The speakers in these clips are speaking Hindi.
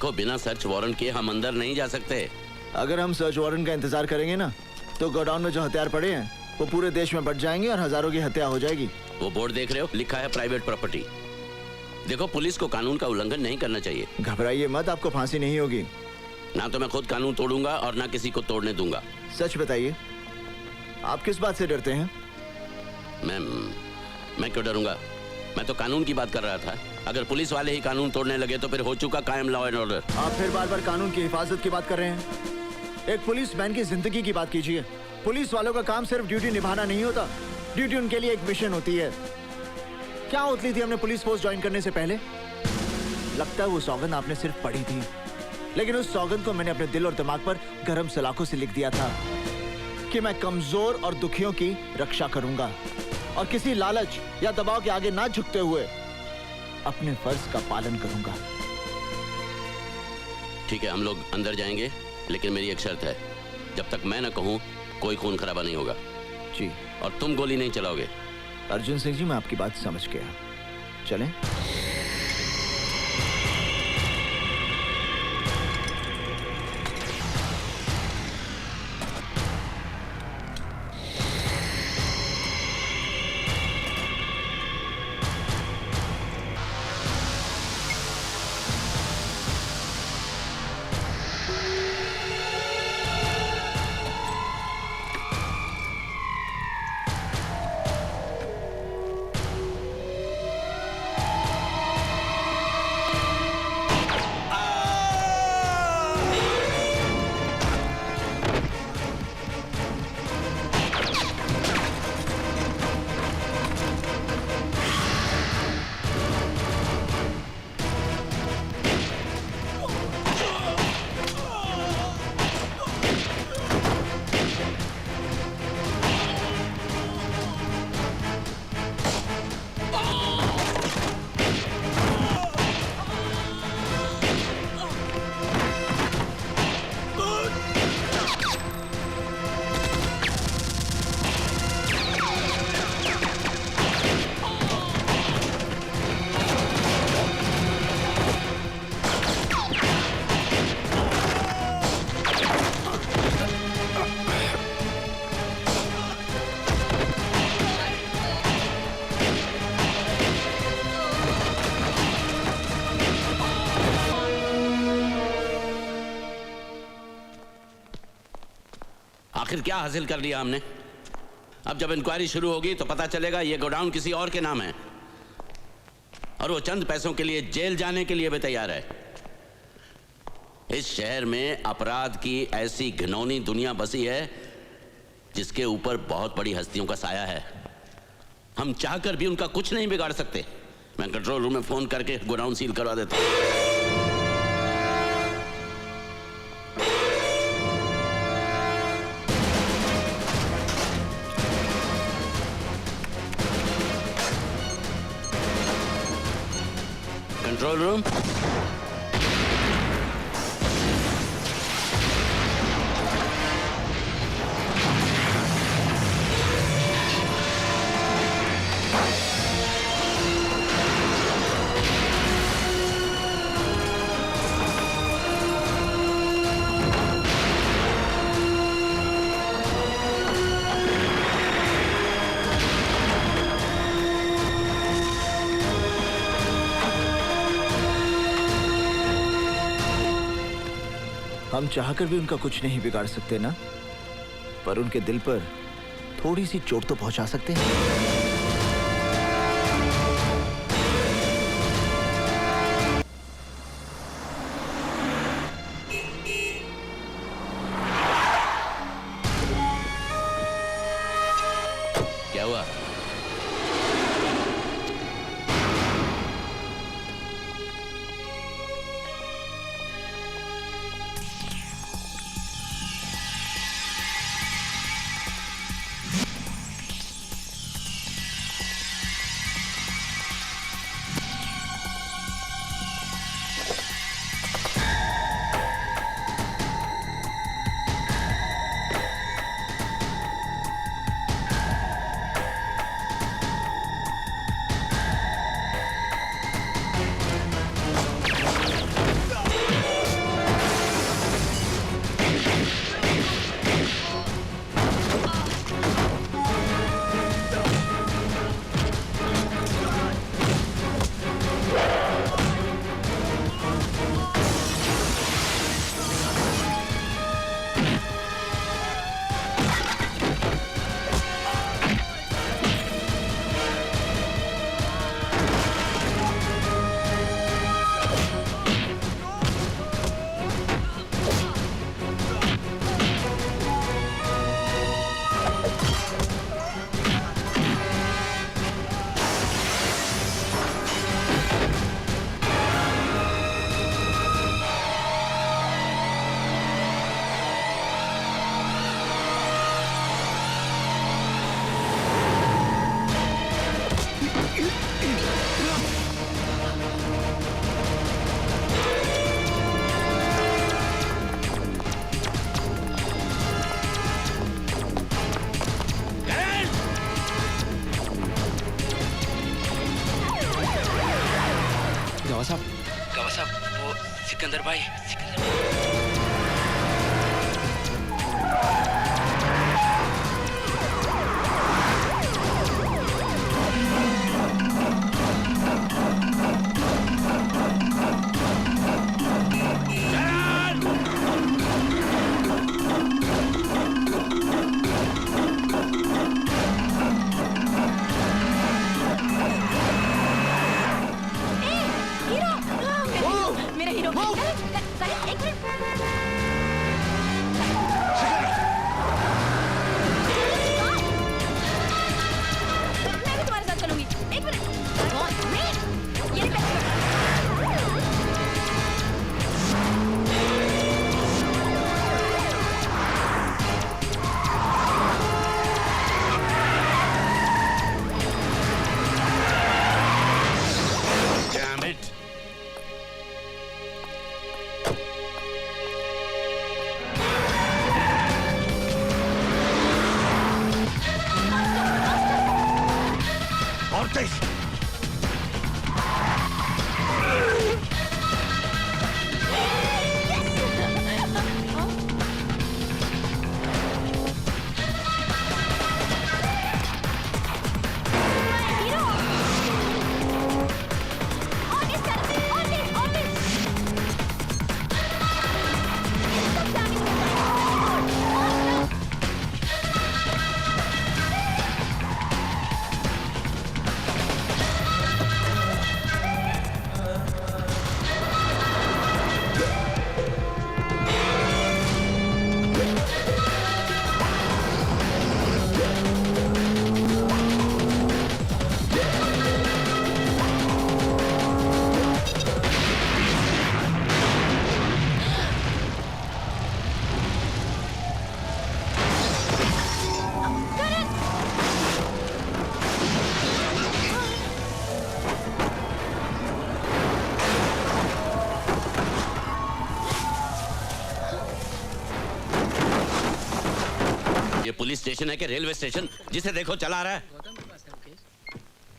देखो, बिना सर्च वारंट के हम अंदर नहीं जा सकते। अगर हम सर्च वारंट का इंतजार करेंगे ना, तो गोडाउन में जो हथियार पड़े हैं वो पूरे देश में बढ़ जाएंगे और हजारों की हत्या हो जाएगी। वो बोर्ड देख रहे हो, लिखा है प्राइवेट प्रॉपर्टी। देखो, पुलिस को कानून का उल्लंघन नहीं करना चाहिए। घबराइए मत, आपको फांसी नहीं होगी। ना तो मैं खुद कानून तोड़ूंगा और ना किसी को तोड़ने दूंगा। सच बताइए, आप किस बात से डरते हैं? मैं क्यों डरूंगा? मैं तो कानून की बात कर रहा था। अगर पुलिस वाले ही कानून तोड़ने लगे तो फिर हो चुका कायम लॉ एंड ऑर्डर। आप फिर बार बार कानून की हिफाजत की बात कर रहे हैं। एक पुलिसमैन की जिंदगी की बात कीजिए। पुलिस वालों का काम सिर्फ ड्यूटी निभाना नहीं होता, ड्यूटी उनके लिए एक मिशन होती है। क्या उतली थी हमने पुलिस फोर्स ज्वाइन करने से पहले? लगता है वो सौगंध आपने सिर्फ पढ़ी थी, लेकिन उस सौगंध को मैंने अपने दिल और दिमाग पर गरम सलाखों से लिख दिया था कि मैं कमजोर और दुखियों की रक्षा करूंगा और किसी लालच या दबाव के आगे ना झुकते हुए अपने फर्ज का पालन करूंगा। ठीक है, हम लोग अंदर जाएंगे, लेकिन मेरी एक शर्त है। जब तक मैं ना कहूं, कोई खून खराबा नहीं होगा। जी। और तुम गोली नहीं चलाओगे। अर्जुन सिंह जी, मैं आपकी बात समझ गया। चलें? आखिर क्या हासिल कर लिया हमने? अब जब इंक्वायरी शुरू होगी तो पता चलेगा ये गोडाउन किसी और के नाम है और वो चंद पैसों के लिए जेल जाने के लिए भी तैयार है। इस शहर में अपराध की ऐसी घिनौनी दुनिया बसी है जिसके ऊपर बहुत बड़ी हस्तियों का साया है। हम चाहकर भी उनका कुछ नहीं बिगाड़ सकते। मैं कंट्रोल रूम में फोन करके गोडाउन सील करवा देता हूं। कंट्रोल रूम, हम चाहकर भी उनका कुछ नहीं बिगाड़ सकते ना, पर उनके दिल पर थोड़ी सी चोट तो पहुंचा सकते हैं। क्या हुआ? सिकंदर भाई, मेरा हीरो एक मिनट मैं भी तुम्हारे साथ चलूंगी एक मिनट ये Damn it. Ortiz! ये पुलिस स्टेशन है कि रेलवे स्टेशन? जिसे देखो चला रहा है।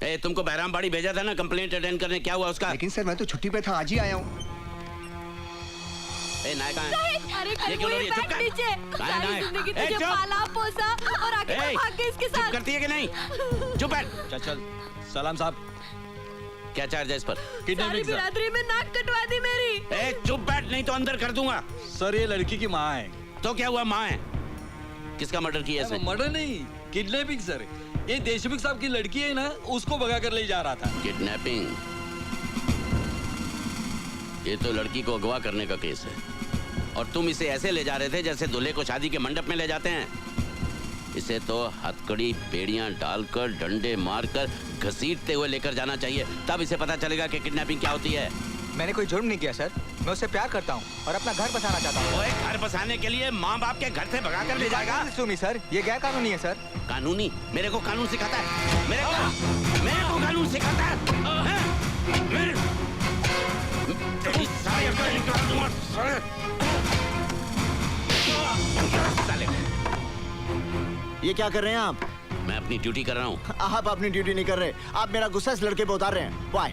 ए, तुमको बहरामबाड़ी भेजा था ना कंप्लेंट अटेंड करने, क्या हुआ उसका? लेकिन सर मैं तो छुट्टी पे था, आज ही आया हूँ। ए, नायक कहाँ है? अरे ये क्यों लड़ रही है? चुप कर। नीचे कहाँ है सारी नायक? जिंदगी ए, तुझे चुप। पाला पोसा और आगे ए, भाग के इसके चुप साथ करती है कि नहीं? चुप बैठ। चल चल सलाम साहब, क्या चार्ज है इस पर? सारी किडनैपिंग सर। बिरादरी में नाक कटवा दी मेरी। ए, चुप बैठ, नहीं तो अंदर कर दूंगा। सर ये लड़की की माँ है। तो क्या हुआ? माँ है? किसका मर्डर किया इसने? मर्डर नहीं, किडनैपिंग सर। ये देशमुख साहब की लड़की है ना, उसको भगा कर ले जा रहा था। किडनैपिंग? ये तो लड़की को अगवा करने का केस है, और तुम इसे ऐसे ले जा रहे थे जैसे दूल्हे को शादी के मंडप में ले जाते हैं। इसे तो हथकड़ी बेड़ियां डालकर डंडे मारकर घसीटते हुए लेकर जाना चाहिए, तब इसे पता चलेगा कि किडनैपिंग क्या होती है। मैंने कोई जुर्म नहीं किया सर, मैं उससे प्यार करता हूँ और अपना घर बसाना चाहता हूँ। वो एक घर बसाने के लिए माँ बाप के घर से भगा कर ले जाएगा? सुमी सर, ये गैर कानूनी है सर। कानूनी? मेरे को कानून सिखाता है? मेरे को कानून सिखाता है? तेरी सारी अकल निकाल दूंगा साले। ये क्या कर रहे हैं आप? मैं अपनी ड्यूटी कर रहा हूँ। आप अपनी ड्यूटी नहीं कर रहे, आप मेरा गुस्सा इस लड़के पे उतार रहे हैं। Why?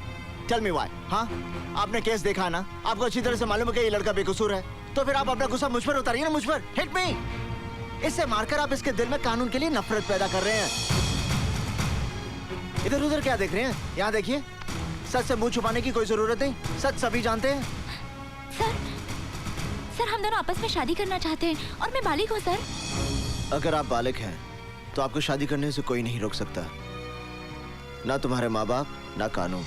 Tell me why? हाँ, आपने केस देखा है ना, आपको अच्छी तरह से मालूम है कि ये लड़का बेकसूर है, तो फिर आप अपना गुस्सा मुझ पर उतारिए ना, मुझ पर। Hit me. इससे मारकर आप इसके दिल में कानून के लिए नफरत पैदा कर रहे हैं। इधर उधर क्या देख रहे हैं? यहाँ देखिए, सच से मुंह छुपाने की कोई जरूरत नहीं, सच सभी जानते हैं। सर हम दोनों आपस में शादी करना चाहते हैं और मैं बालिग हूँ सर। अगर आप बालिग हैं तो आपको शादी करने से कोई नहीं रोक सकता, ना तुम्हारे माँ बाप ना कानून।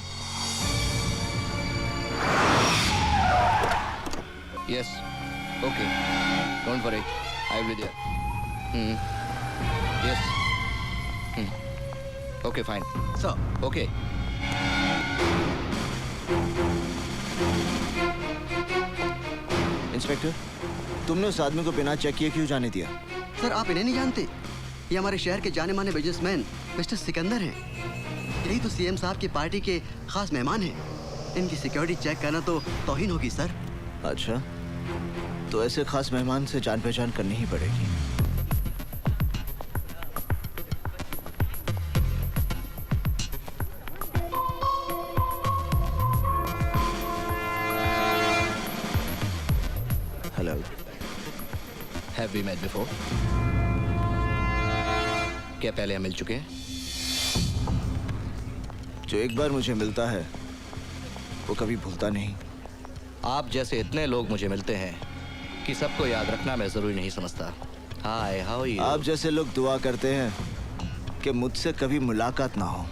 Yes. Okay. Don't worry. I will be there. Yes. Okay, fine. Sir. Okay. Inspector, तुमने उस आदमी को बिना चेक किए क्यों जाने दिया? सर आप इन्हें नहीं जानते? ये हमारे शहर के जाने माने बिजनेसमैन मिस्टर सिकंदर हैं। यही तो सीएम साहब की पार्टी के खास मेहमान हैं। इनकी सिक्योरिटी चेक करना तो तौहीन होगी सर। अच्छा, तो ऐसे खास मेहमान से जान पहचान करनी ही पड़ेगी। Have we met before? क्या पहले हम मिल चुके हैं? जो एक बार मुझे मिलता है वो कभी भूलता नहीं। आप जैसे इतने लोग मुझे मिलते हैं कि सबको याद रखना मैं जरूरी नहीं समझता। हाय, हाउ आर यू? आप जैसे लोग दुआ करते हैं कि मुझसे कभी मुलाकात ना हो।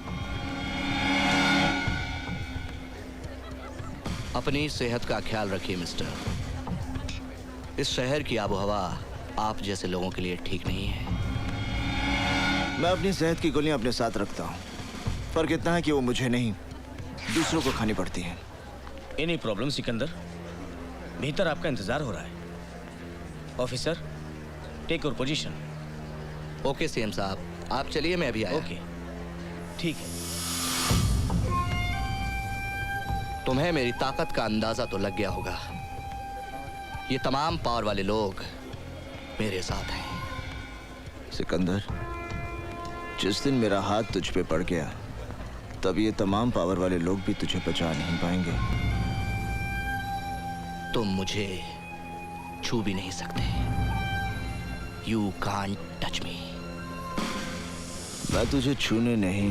अपनी सेहत का ख्याल रखिए मिस्टर। इस शहर की आबोहवा आप जैसे लोगों के लिए ठीक नहीं है। मैं अपनी सेहत की गोलियां अपने साथ रखता हूँ। फर्क इतना है कि वो मुझे नहीं, दूसरों को खानी पड़ती हैं। Any problem Sikandar? भीतर आपका इंतजार हो रहा है। Officer, take your position. Okay CM साहब, आप चलिए, मैं अभी आया। ओके, ठीक है। तुम्हें मेरी ताकत का अंदाजा तो लग गया होगा। ये तमाम पावर वाले लोग मेरे साथ हैं। सिकंदर, जिस दिन मेरा हाथ तुझ पे पड़ गया तब ये तमाम पावर वाले लोग भी तुझे बचा नहीं पाएंगे। तुम मुझे छू भी नहीं सकते। You can't touch me. मैं तुझे छूने नहीं,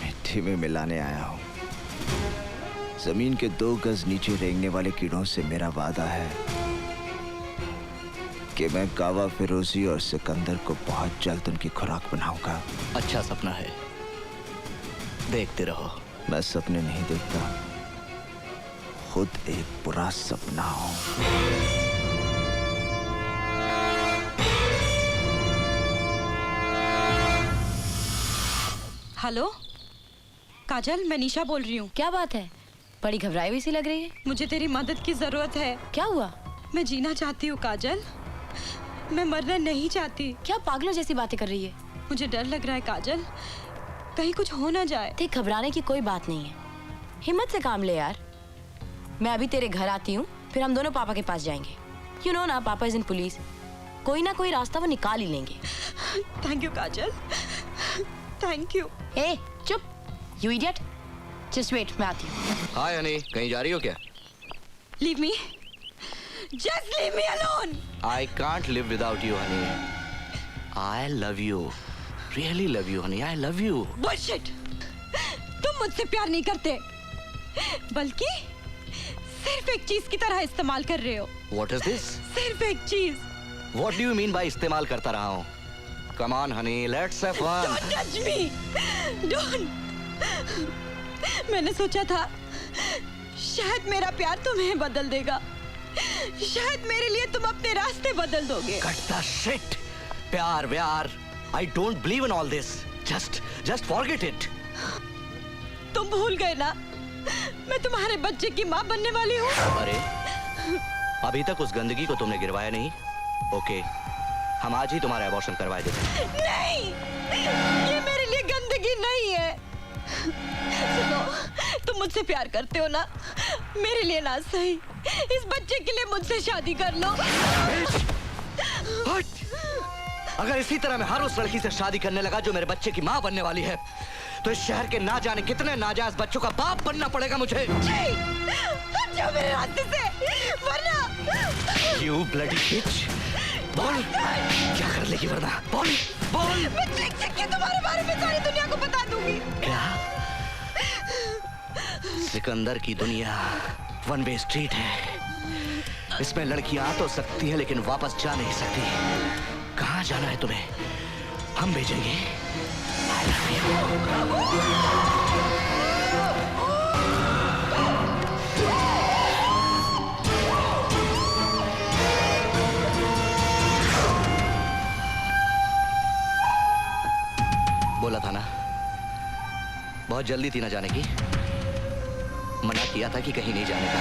मिट्टी में मिलाने आया हूं। जमीन के 2 गज नीचे रेंगने वाले कीड़ों से मेरा वादा है कि मैं कावा फिरोजी और सिकंदर को बहुत जल्द उनकी खुराक बनाऊंगा। अच्छा सपना है, देखते रहो। मैं सपने नहीं देखता, खुद एक बुरा सपना हूं। हेलो काजल, मैं निशा बोल रही हूँ। क्या बात है? बड़ी घबराई हुई सी लग रही है। मुझे तेरी मदद की जरूरत है। क्या हुआ? मैं जीना चाहती हूँ काजल, मैं मरना नहीं चाहती। क्या पागलों जैसी बातें कर रही है? मुझे डर लग रहा है काजल, कहीं कुछ हो ना जाए। देख, घबराने की कोई बात नहीं है, हिम्मत से काम ले यार। मैं अभी तेरे घर आती हूँ, फिर हम दोनों पापा के पास जाएंगे। यू नो ना, पापा इज इन पुलिस। कोई ना कोई रास्ता वो निकाल ही लेंगे। Thank you Kajal, thank you. ए चुप, यू इडियट। जस्ट वेट, मैं आती हूँ। हाय हनी, कहीं जा रही हो क्या? Leave me, just leave me alone. I can't live without you Honey. I love you, really love you Honey, I love you. Bullshit, तुम मुझसे प्यार नहीं करते, बल्कि सिर्फ एक चीज की तरह इस्तेमाल कर रहे हो। What is this? सिर्फ एक चीज। What do you mean by इस्तेमाल करता रहा हूँ? Come on honey, let's have fun. Don't touch me, don't. मैंने सोचा था शायद मेरा प्यार तुम्हें बदल देगा, शायद मेरे लिए तुम अपने रास्ते बदल दोगे। Cut the shit. प्यार व्यार, I don't believe in all this. Just forget it. तुम भूल गए ना, मैं तुम्हारे बच्चे की माँ बनने वाली हूँ। अरे, अभी तक उस गंदगी को तुमने गिरवाया नहीं? ओके, हम आज ही तुम्हारा अबॉर्शन करवाए देते हैं। नहीं, ये मेरे लिए गंदगी नहीं है। सुनो, तुम मुझसे प्यार करते हो ना, मेरे लिए ना सही, इस बच्चे के लिए मुझसे शादी कर लो। हट! अगर इसी तरह मैं हर उस लड़की से शादी करने लगा जो मेरे बच्चे की माँ बनने वाली है, तो इस शहर के ना जाने कितने नाजायज बच्चों का बाप बनना पड़ेगा मुझे। हट जाओ मेरे रास्ते से, वरना। You bloody bitch! बोल, क्या कर लेगी वरना? बोल, बोल! मैं चिक के तुम्हारे बारे में सारी दुनिया को बता दूंगी। क्या? सिकंदर की दुनिया वन वे स्ट्रीट है। इसमें लड़कियां आ तो सकती है लेकिन वापस जा नहीं सकती। कहाँ जाना है तुम्हें? हम भेजेंगे। I love you. बोला था ना, बहुत जल्दी थी ना जाने की। मना किया था कि कहीं नहीं जाने का।